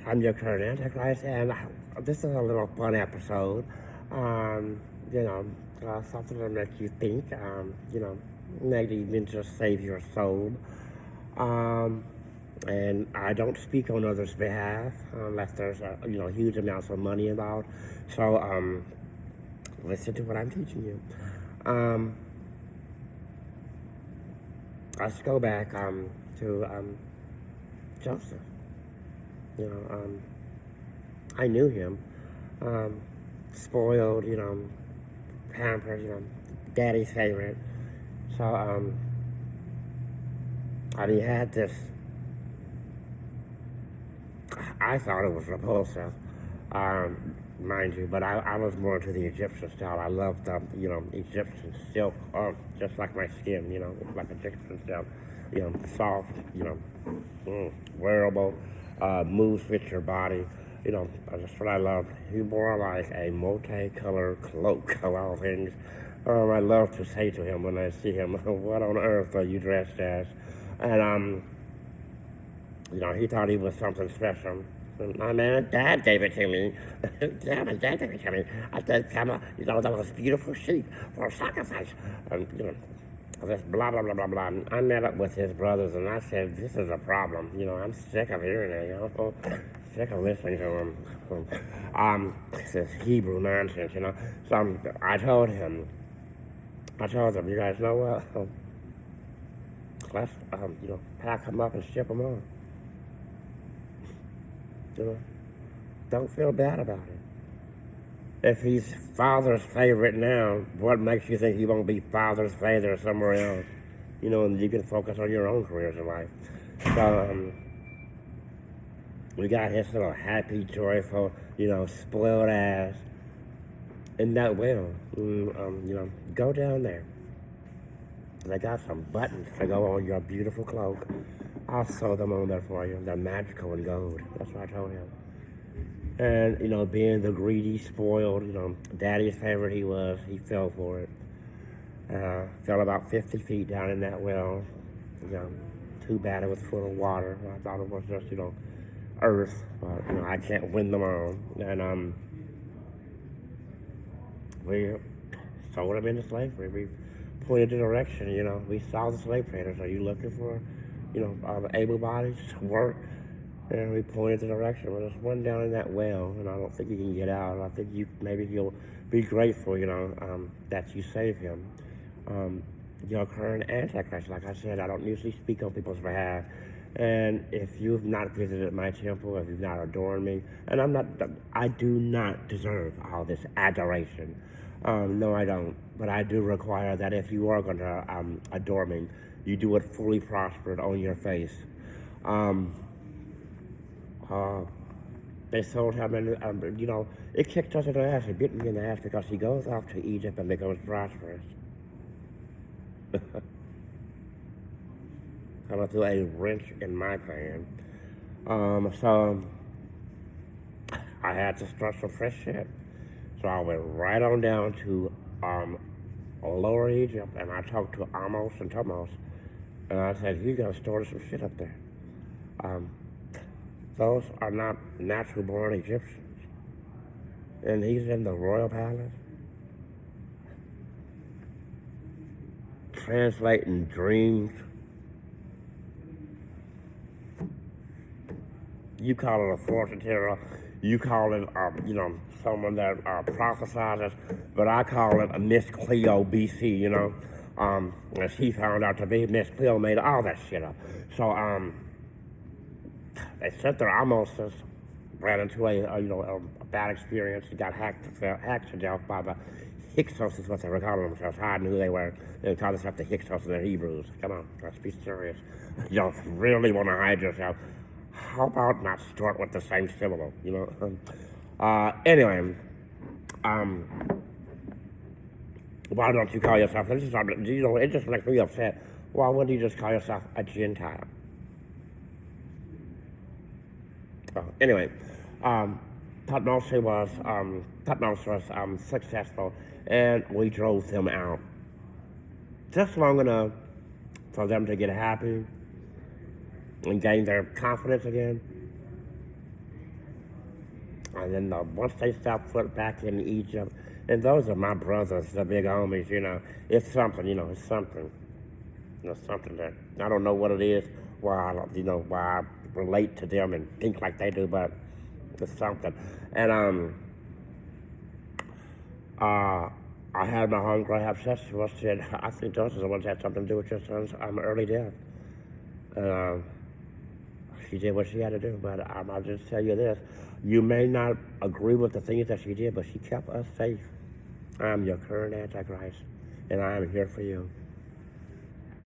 I'm your current Antichrist, and this is a little fun episode. You know, something to make you think, maybe even just save your soul. Um, and I don't speak on others' behalf unless there's huge amounts of money involved. So listen to what I'm teaching you. Let's go back to Joseph. You know, I knew him. Um, Spoiled, pampered, daddy's favorite. So, he had this, I thought it was repulsive, mind you, but I was more to the Egyptian style. I loved, Egyptian silk, just like my skin, it's like Egyptian silk, soft, wearable, moves with your body. That's what I loved. He wore like a multicolored cloak of all things. I love to say to him when I see him, what on earth are you dressed as? And, he thought he was something special. My man, Dad gave it to me. Dad gave it to me. I said, Kama, that was beautiful sheep for sacrifice. And, this blah, blah, blah, blah, blah. And I met up with his brothers and I said, this is a problem. I'm sick of hearing it, sick of listening to him. This Hebrew nonsense, So I told them, you guys know what? Let's, pack them up and ship them on. Don't feel bad about it. If he's father's favorite now, what makes you think he won't be father's favorite somewhere else? And you can focus on your own careers in life. So, we got his little happy, joyful, spoiled ass in that well. Go down there. They got some buttons to go on your beautiful cloak. I'll sew them on there for you. They're magical in gold. That's what I told him. And, being the greedy, spoiled, daddy's favorite he fell for it. Fell about 50 feet down in that well. Too bad it was full of water. I thought it was just, earth. But, I can't win them all. And, we sold him into slavery. We pointed the direction, We saw the slave traders. Are you looking for, able bodies to work? And we pointed the direction. Well, there's one down in that well, and I don't think you can get out. I think maybe you'll be grateful, that you saved him. Your current Antichrist, like I said, I don't usually speak on people's behalf. And if you've not visited my temple, if you've not adored me, and I do not deserve all this adoration. No, I don't. But I do require that if you are going to adore me, you do it fully prospered on your face. They sold him, and, it kicked us in the ass. It bit me in the ass because he goes off to Egypt and becomes prosperous. Coming through a wrench in my plan. So I had to start some fresh shit. So I went right on down to Lower Egypt, and I talked to Amos and Thomas, and I said, you gotta store some shit up there. Those are not natural-born Egyptians. And he's in the royal palace, translating dreams. You call it a fortune teller. You call it, someone that prophesies, but I call it a Miss Cleo BC, as he found out to be. Miss Cleo made all that shit up. So, they sent their Amoses, ran into a bad experience. He got hacked to death by the Hyksos, is what they were calling themselves, hiding who they were. They called themselves the Hyksos and the Hebrews. Come on, let's be serious. You don't really want to hide yourself. How about not start with the same syllable, Anyway, why don't you call yourself, it just makes me upset. Why wouldn't you just call yourself a Gentile? Anyway, Tutmos was successful, and we drove them out just long enough for them to get happy and gain their confidence again. And then once they step foot back in Egypt, and those are my brothers, the big homies, it's something, it's something. Something that I don't know what it is, why I relate to them and think like they do, but it's something. And I had my homegirl have sex with us, said, I think those are the ones that had something to do with your son's early death. And she did what she had to do, but I'll just tell you this. You may not agree with the things that she did, but she kept us safe. I'm your current Antichrist, and I am here for you.